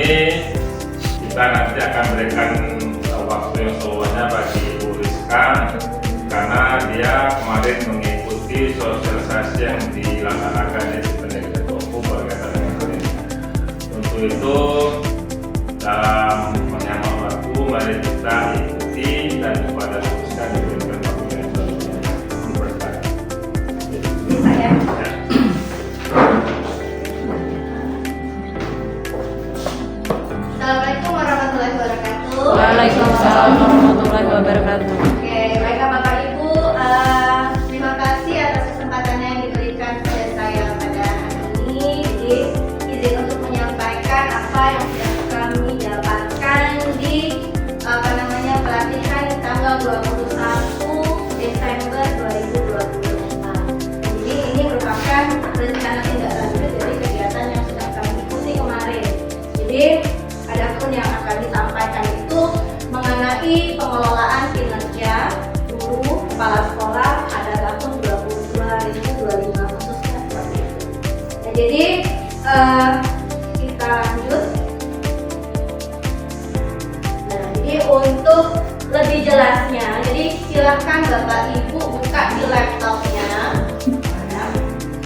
kita nanti akan berikan waktu yang semuanya bagi Ibu Rizka karena dia kemarin mengikuti sosialisasi yang dilaksanakan di pendidikan OFU berkaitan dengan hal ini. Untuk itu dalam menghemat waktu mari kita ikuti dan kepada Rizka diberikan waktu yang semuanya. Assalamualaikum warahmatullahi wabarakatuh. Waalaikumsalam warahmatullahi wabarakatuh. Oke, baiklah Bapak Ibu, terima kasih atas kesempatannya yang diberikan kepada saya pada hari ini. Jadi izin untuk menyampaikan apa yang sudah kami dapatkan di pelatihan tanggal 21 Desember 2024. Jadi ini merupakan rencana tindak lanjut dari kegiatan yang sudah kami ikuti kemarin. Jadi adapun yang akan disampaikan itu mengenai pengelolaan kinerja guru kepala sekolah pada tahun 2022-2025 khususnya seperti itu. Nah, jadi kita lanjut. Nah, jadi untuk lebih jelasnya, jadi silahkan Bapak Ibu buka di laptopnya. Nah,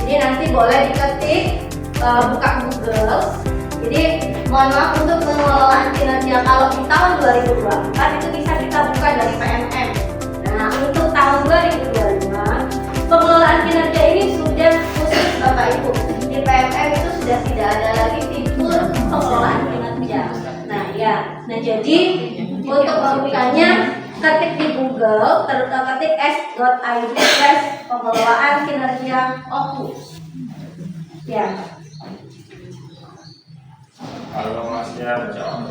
jadi nanti boleh diketik, buka Google. Jadi mohon maaf untuk pengelolaan kinerja kalau di tahun 2024 itu bisa kita buka dari PMM. Nah, untuk tahun 2025 pengelolaan kinerja ini sudah khusus Bapak Ibu. Di PMM itu sudah tidak ada lagi fitur pengelolaan kinerja. Nah, ya. Nah, jadi untuk membukanya ketik di Google, ketik s.id/pengelolaan kinerja OFU. Ya. Kalau masnya menjawab.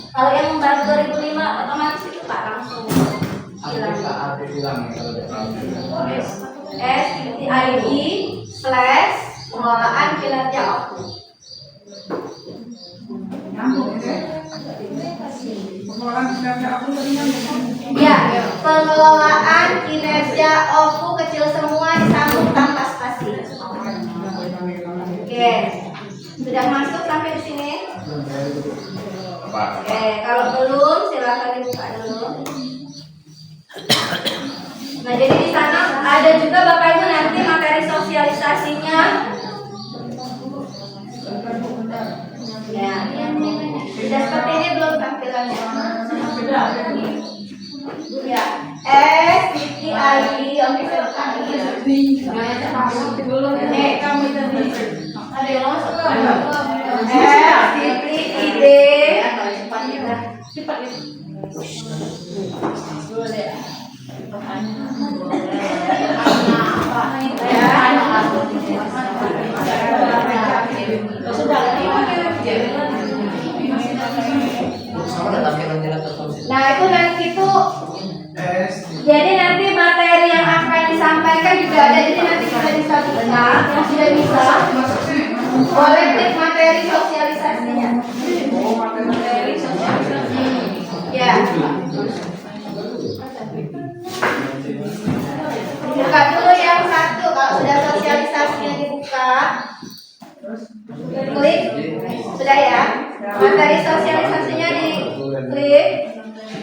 Kalau yang baru 2005 otomatis itu Pak langsung hilang. s.id/pengelolaan kinerja OFU. Ya, pengelolaan kinerja OFU kecil semua disambung tanpa spasi. Oke, sudah masuk sampai di sini? Oke, kalau belum silakan dibuka dulu. Nah, jadi di sana ada juga Bapak Ibu nanti materi sosialisasinya. Ya, sudah seperti ini belum tampilannya? Ya, s.id oke kamu ada yang masuk s.id Nah, itu nanti itu jadi nanti materi yang akan disampaikan juga ada. Jadi nanti kita bisa buka yang sudah bisa boleh klik materi sosialisasinya. Materi sosialisasi. Ya. Buka dulu yang satu. Kalau sudah sosialisasinya dibuka, klik. Sudah ya. Materi sosialisasinya diklik.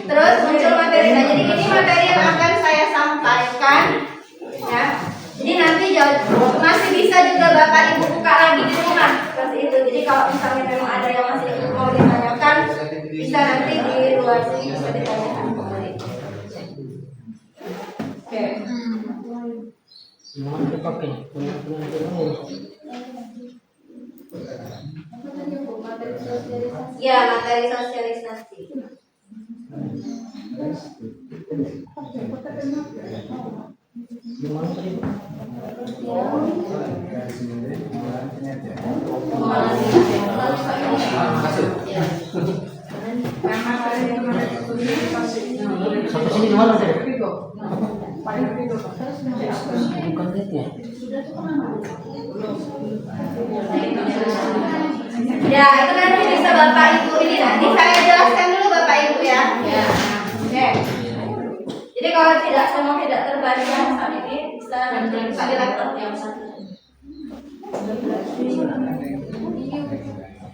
Terus muncul materi. Nah, jadi ini materi yang akan saya sampaikan, ya. Jadi nanti masih bisa juga Bapak Ibu buka lagi di rumah seperti itu. Jadi kalau misalnya memang ada yang masih mau ditanyakan, bisa nanti di luar sini bisa ditanyakan kembali. Oke. Ya, materi sosialisasi. Sampai sini gimana sih? Ya, itu nanti bisa Bapak Ibu ini nanti saya jelaskan dulu Bapak Ibu ya. Oke. Jadi kalau semua tidak terbaca saat ini bisa nanti buka di laptop yang satu.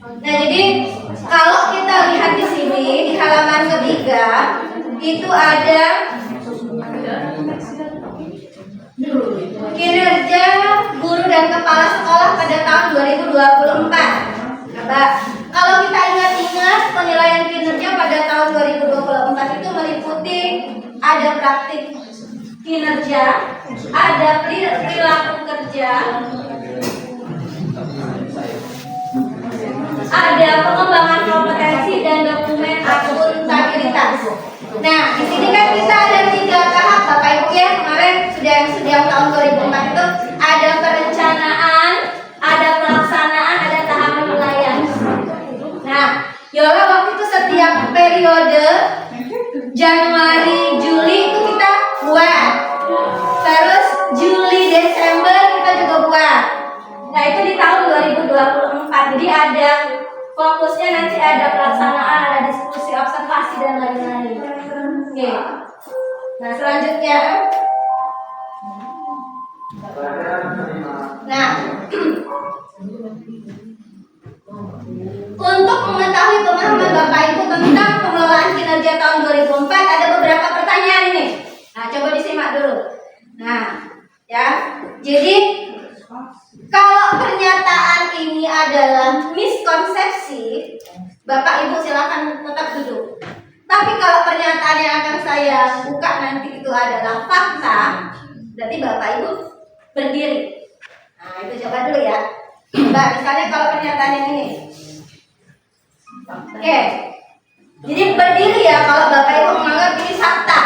Nah, jadi kalau kita lihat di sini di halaman ketiga itu ada kinerja guru dan kepala sekolah pada tahun 2024. Nah, kalau kita ingat-ingat penilaian kinerja pada tahun 2024 itu meliputi ada praktik kinerja, ada perilaku kerja, ada pengembangan kompetensi dan dokumen akuntabilitas. Nah, di sini kan kita ada 3 tahap Bapak Ibu ya. Kemarin sudah tahun 2004 itu ada perencanaan, ada pelaksanaan, ada tahap penilaian. Nah, Yola waktu itu setiap periode Januari, Juli itu kita buat. Terus Juli, Desember kita juga buat. Nah, itu di tahun 2024. Jadi ada fokusnya nanti ada pelaksanaan, ada diskusi, observasi dan lain-lain. Oke. Nah, selanjutnya. Nah, untuk mengetahui pemahaman Bapak Ibu tentang pengelolaan kinerja tahun 2004 ada beberapa pertanyaan ini. Nah, coba disimak dulu. Nah, ya. Jadi kalau pernyataan ini adalah miskonsepsi, Bapak Ibu silakan tetap duduk. Tapi kalau pernyataan yang akan saya buka nanti itu adalah fakta, berarti Bapak Ibu berdiri. Nah, itu coba dulu ya. Mbak, misalnya kalau pernyataan yang ini. Oke. Jadi berdiri ya kalau Bapak Ibu menganggap ini fakta.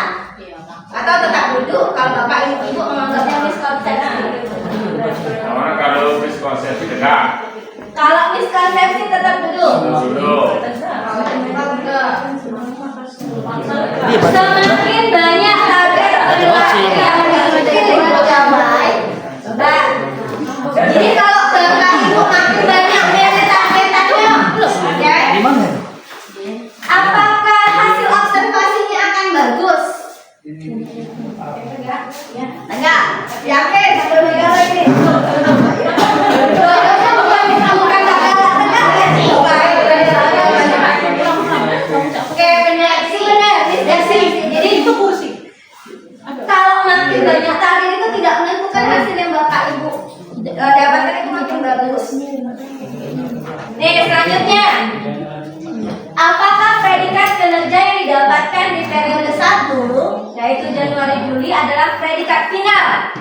Atau tetap duduk kalau Bapak Ibu menganggapnya miskonsepsi. Nah, kalau miskonsepsi tegak. Kalau miskonsepsi tetap duduk. Duduk. Semakin banyak target penilaian yang dipilih mencapai. Nah, jadi kalau Bapak Ibu makin banyak target-targetannya, ya, apakah hasil observasinya akan bagus? Enggak, yakin sebelum negara ini. Oke, benar sih, benar. Jadi itu kursi. Kalau makin banyak target itu tidak menentukan hasil yang Bapak Ibu dapatkan itu makin bagus. Nih, selanjutnya. Apakah predikat kinerja yang didapatkan di periode 1, yaitu Januari Juli adalah predikat final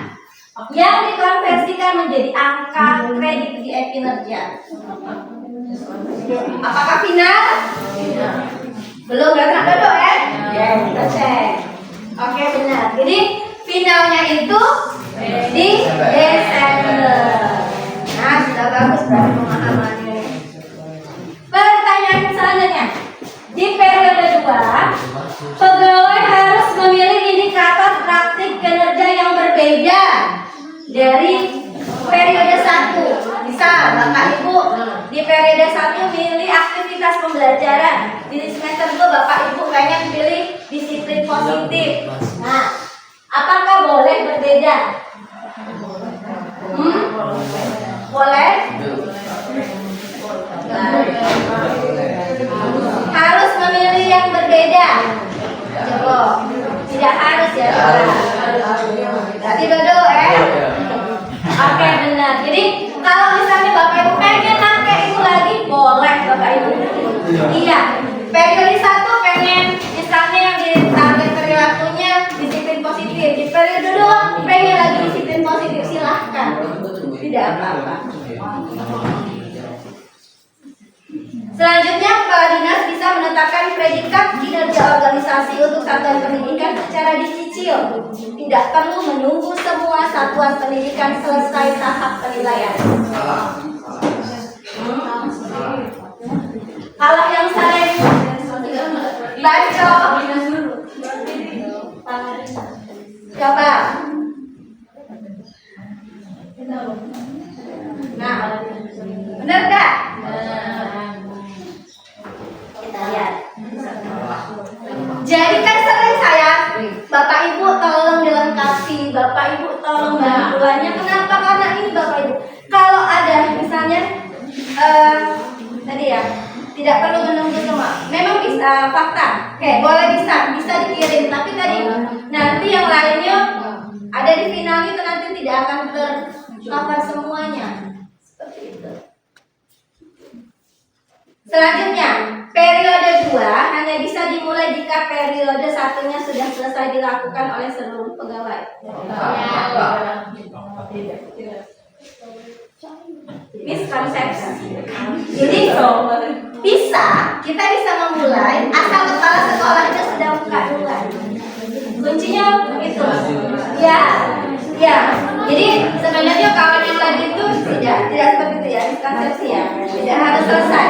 yang dikonversikan menjadi angka kredit di kinerja? Apakah final? Belum, berarti duduk ya? Ya, kita cek. Oke, benar. Jadi finalnya itu di Desember. Nah, sudah bagus berarti pemahamannya. Pertanyaan selanjutnya. Di periode 2, pegawai harus memilih indikator praktik kinerja yang berbeda dari periode 1. Misal, Bapak Ibu di periode 1 milih aktivitas pembelajaran. Di semester 2 Bapak Ibu pengen pilih disiplin positif. Nah, apakah boleh berbeda? Boleh? Harus memilih yang berbeda. Coba. Tidak harus ya. Berarti dulu Oke, benar. Jadi kalau misalnya Bapak Ibu pengen pakai itu lagi, boleh Bapak Ibu. Iya. Periode 1 pengen misalnya yang di target perilakunya disiplin positif. Di periode 2 pengen lagi disiplin positif, silahkan. Tidak apa-apa. Selanjutnya, kepala dinas bisa menetapkan predikat kinerja organisasi untuk satuan pendidikan secara dicicil. Tidak perlu menunggu semua satuan pendidikan selesai tahap penilaian. Kalau yang saya baca, coba. Nah, benar gak? Kita lihat. Jadi kan sering saya, Bapak Ibu tolong dilengkapi, Bapak Ibu tolong bantuannya. Kenapa? Karena ini Bapak Ibu, kalau ada misalnya tadi ya Tidak perlu menunggu semua. Memang bisa fakta. Oke, boleh bisa dikirim. Tapi tadi nanti yang lainnya ada di final itu nanti tidak akan tercover semuanya. Seperti itu. Selanjutnya, periode 2 hanya bisa dimulai jika periode 1-nya sudah selesai dilakukan oleh seluruh pegawai. Miskonsepsi. Jadi kita bisa memulai asal kepala sekolahnya sudah buka duluan. Kuncinya itu. Ya. Jadi sebenarnya kawan yang lain itu tidak seperti itu ya, miskonsepsi ya. Tidak harus selesai.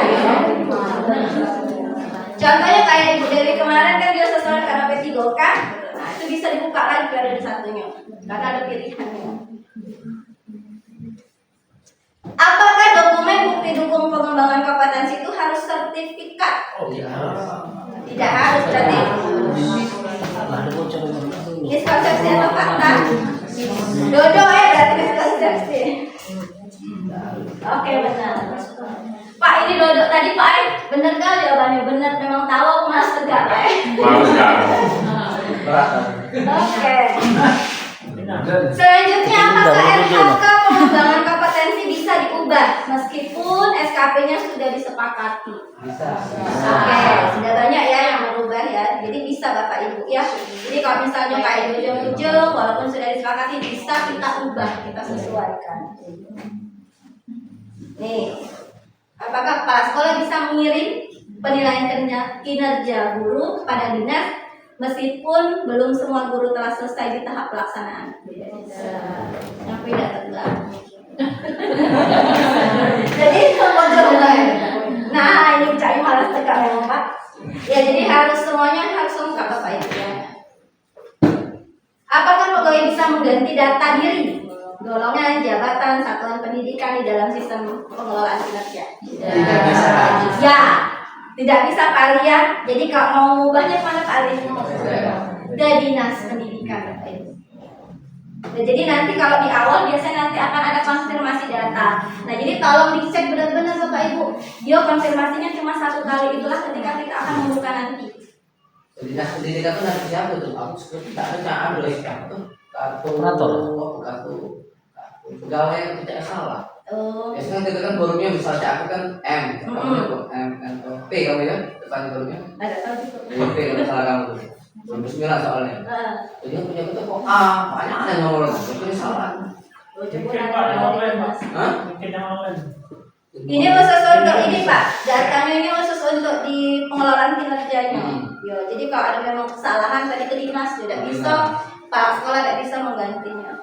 Contohnya kayak Ibu Dewi kemarin kan dia sesuai karena P3K, nah itu bisa dibuka lagi periode 1-nya karena ada pilihannya. Apakah dokumen bukti dukung pengembangan kompetensi itu harus sertifikat? Tidak harus, berarti miskonsepsi atau fakta? Dodo berarti miskonsepsi. Oke, benar. Pak, ini Dodo tadi Pak, benar kan jawabannya? Benar, memang tahu aku malas tegak Pak. Malas kan? Oke. Selanjutnya, apakah RHK pengembangan kompetensi bisa diubah meskipun SKP-nya sudah disepakati? Oke, sudah banyak ya yang berubah ya. Jadi bisa Bapak Ibu ya. Jadi kalau misalnya kayak ujung-ujung walaupun sudah disepakati bisa kita ubah, kita sesuaikan. Nih, apakah kepala sekolah bisa mengirim penilaian kinerja guru kepada dinas meskipun belum semua guru telah selesai di tahap pelaksanaan? Yang tidak tegak. Jadi nah ini cari malas tegak memang Pak. Ya jadi semuanya harus lengkap Bapak Ibu ya. Apakah pegawai bisa mengganti data diri, golongan, jabatan, satuan pendidikan di dalam sistem pengelolaan kinerja? Tidak bisa. Ya. Tidak bisa Pak Alia. Jadi kalau mau mengubahnya mana Pak Alia? Ke dinas pendidikan Bapak Ibu. Nah, jadi nanti kalau di awal biasanya nanti akan ada konfirmasi data. Nah jadi tolong dicek benar-benar Bapak Ibu. Dia konfirmasinya cuma 1 kali, itulah ketika kita akan membuka nanti. Dinas pendidikan itu nanti siapa tuh? Aku seperti tak ada siapa tuh? Kartu pegawai yang tidak salah. Biasanya kita kan borongnya misalnya aku kan M, P kamu ya, depan borongnya. Ada tahu gitu. P kalau salah kamu. 2009 soalnya. Jadi yang punya kita kok banyak yang nomor itu salah. Ini khusus untuk ini Pak, datanya ini khusus untuk di pengelolaan kinerjanya. Ya, jadi kalau ada memang kesalahan tadi ke dinas tidak bisa, Pak sekolah tidak bisa menggantinya.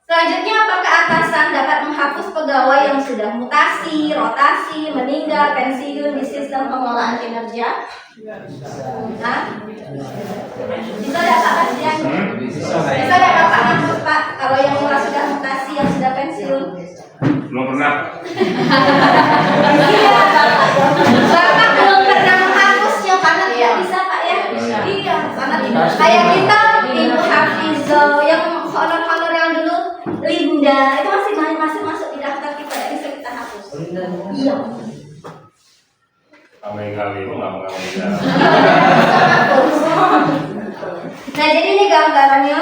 Selanjutnya, apakah atasan dapat menghapus pegawai yang sudah mutasi, rotasi, meninggal, pensiun di sistem pengelolaan kinerja? Nah, bisa tidak Pak Kasian? Bisa tidak Bapak menghapus Pak? Kalau yang sudah mutasi, yang sudah pensiun? Belum pernah. Iya, Bapak belum pernah menghapusnya karena tidak bisa Pak ya? Iya, karena kayak kita Ibu Hafizah yang honor-honor yang dulu Linda itu masih masuk di daftar kita, ya bisa kita hapus. Iya. Kami kali itu nggak mengambil. Nah jadi ini gambarannya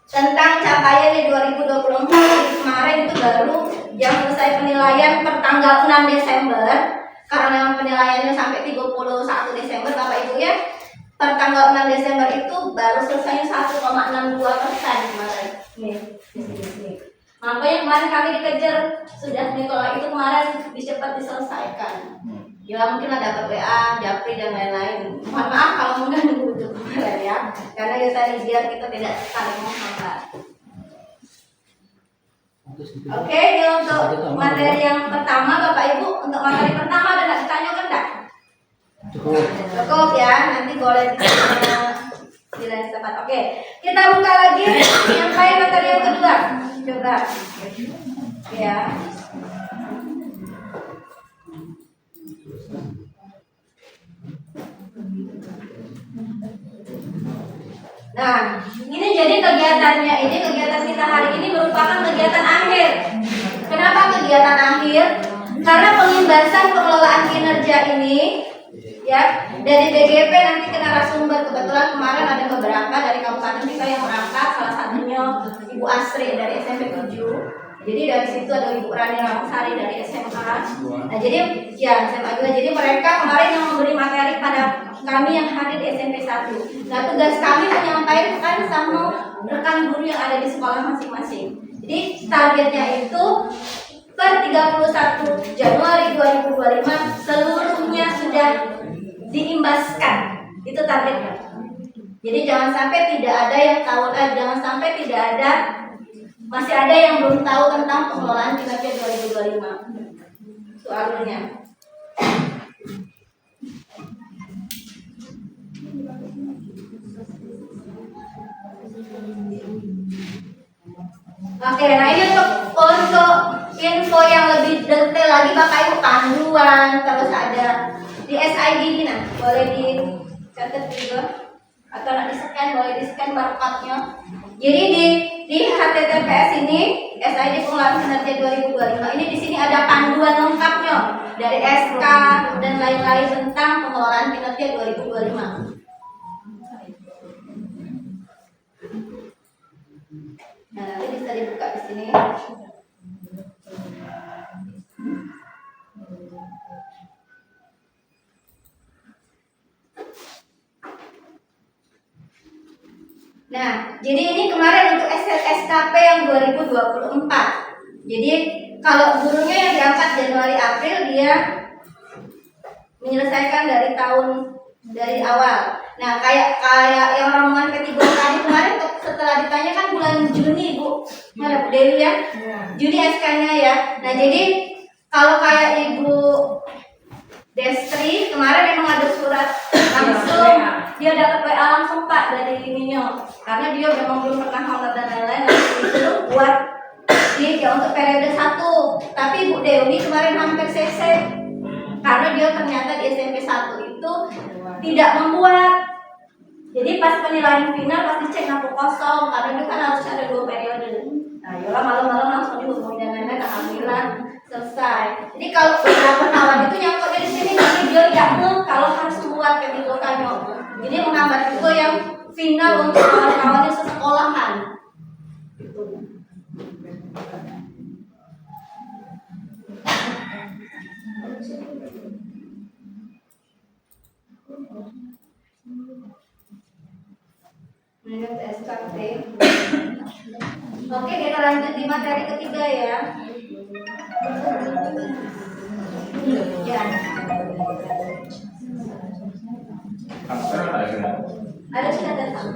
tentang capaian di 2024. Kemarin itu baru yang selesai penilaian per tanggal 6 Desember karena penilaiannya sampai 31 Desember Bapak Ibu ya. Per tanggal 6 Desember itu baru selesai 1,62% kemarin. Nih. Makanya kemarin kami dikejar sudah nih kalau itu kemarin cepat diselesaikan. Ya mungkin ada dapat WA, Japri dan lain-lain. Mohon maaf kalau mengganggu itu kemarin ya. Karena ya tadi biar kita tidak saling menghambat. Oke, ini untuk materi yang pertama Bapak Ibu. Untuk materi pertama ada nggak ditanyakan enggak? Cukup ya, nanti boleh bila sempat. Oke, kita buka lagi yang kayak materi yang kedua. Coba, ya. Nah, ini jadi kegiatannya. Ini kegiatan kita hari ini merupakan kegiatan akhir. Kenapa kegiatan akhir? karena pengimbasan pengelolaan kinerja ini ya dari BGP nanti ke narasumber. Kebetulan kemarin ada beberapa dari kabupaten kita yang berangkat, salah satunya Ibu Asri dari SMP 7. Jadi dari situ ada Ibu Rani Ramsari dari SMA. Nah jadi ya SMA juga. Jadi mereka kemarin yang memberi materi pada kami yang hadir di SMP 1. Nah tugas kami menyampaikan sama rekan guru yang ada di sekolah masing-masing. Jadi targetnya itu per 31 Januari 2025 seluruhnya sudah diimbaskan. Itu targetnya. Jadi jangan sampai tidak ada yang tahu, jangan sampai tidak ada, masih ada yang belum tahu tentang pengelolaan kinerja 2025. Itu alurnya. Oke, nah ini untuk info yang lebih detail lagi Bapak Ibu, panduan, terus ada di SID ini, nah boleh dicatat juga atau nak di-scan, boleh di-scan barcode-nya. Jadi di HTTPS ini SID pengelolaan kinerja 2025 ini di sini ada panduan lengkapnya dari SK dan lain-lain tentang pengelolaan kinerja 2025. Nah, nanti bisa dibuka di sini. Nah, jadi ini kemarin untuk SKP yang 2024. Jadi kalau gurunya yang diangkat Januari April dia menyelesaikan dari awal. Nah, kayak yang rombongan P3 tadi kemarin setelah ditanya kan bulan Juni Bu, mana Bu Dewi ya? Juni SK-nya ya. Nah, jadi kalau kayak Ibu Destri kemarin memang ada surat langsung, dia dapat WA langsung Pak dari ininya, karena dia memang belum pernah honor dan lain-lain. Itu buat dia untuk periode 1. Tapi Bu Dewi kemarin hampir CC karena dia ternyata di SMP 1 itu tidak membuat. Jadi pas penilaian final pasti cek ngaku kosong karena itu kan harus ada 2 periode. Nah, yola malam-malam langsung dihubungi dan lain-lain, alhamdulillah selesai. Jadi kalau beberapa kawan itu nyangkut dari sini, tapi dia tidak kalau harus membuat kebijakannya. Jadi menghambat juga yang final untuk kawan-kawannya sesekolahan. Menurut SKP. Oke, kita lanjut di materi ketiga ya. Ya. Ada sudah datang.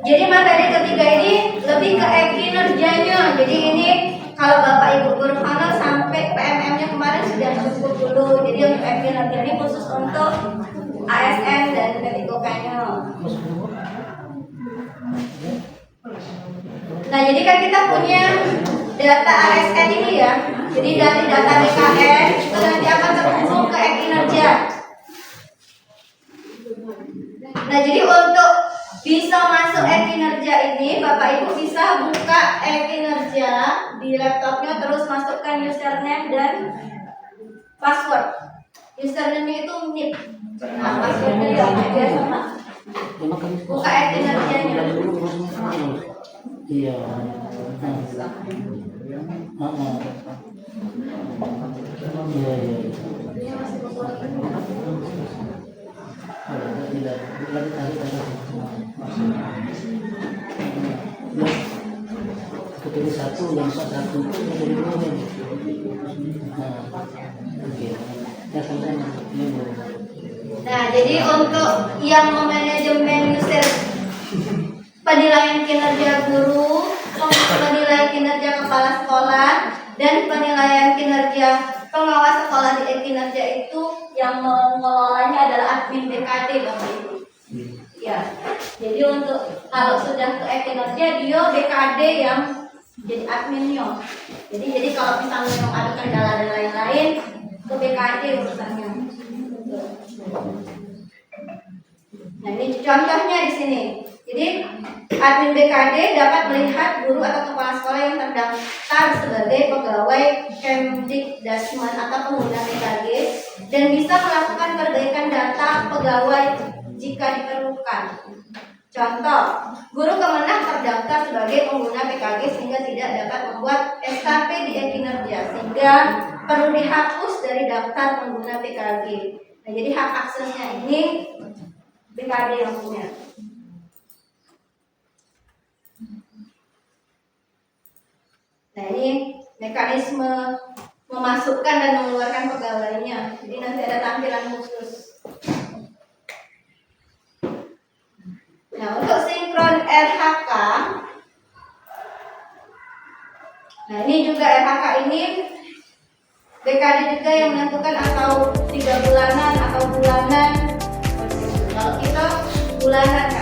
Jadi materi ketiga ini lebih ke kinerjanya. Jadi ini kalau Bapak Ibu guru honor sampai PMM-nya kemarin sudah cukup dulu. Jadi untuk kinerja ini khusus untuk ASN dan P3K-nya. Nah, jadi kan kita punya data ASN ini ya. Jadi dari data BKN itu nanti akan terhubung ke kinerja. Nah, jadi untuk bisa masuk kinerja ini, Bapak Ibu bisa buka kinerja di laptopnya, terus masukkan username dan password. Username itu NIP. Nah, passwordnya ya biasa Pak. Buka kinerjanya. Iya. Ketulis satu yang satu itu menjadi dua. Nah, jadi untuk yang memanajemen user penilaian kinerja guru, penilaian kinerja kepala sekolah, dan penilaian kinerja pengawas sekolah di kinerja itu yang mengelolanya adalah admin BKD Bapak Ibu. Ya, jadi untuk kalau sudah ke kinerja dia BKD yang jadi adminnya. Jadi kalau misalnya yang ada kendala dan lain-lain ke BKD urusannya. Nah, ini contohnya di sini. Jadi admin BKD dapat melihat guru atau kepala sekolah yang terdaftar sebagai pegawai Kemdikdasmen atau pengguna PKG dan bisa melakukan perbaikan data pegawai jika diperlukan. Contoh, guru Kemenang terdaftar sebagai pengguna PKG sehingga tidak dapat membuat SKP di kinerja sehingga perlu dihapus dari daftar pengguna PKG. Nah, jadi hak aksesnya ini BKD yang punya. Nah, ini mekanisme memasukkan dan mengeluarkan pegawainya. Jadi nanti ada tampilan khusus. Nah, untuk sinkron RHK, nah ini juga RHK ini BKD juga yang menentukan atau 3 bulanan atau bulanan. Kalau kita bulanan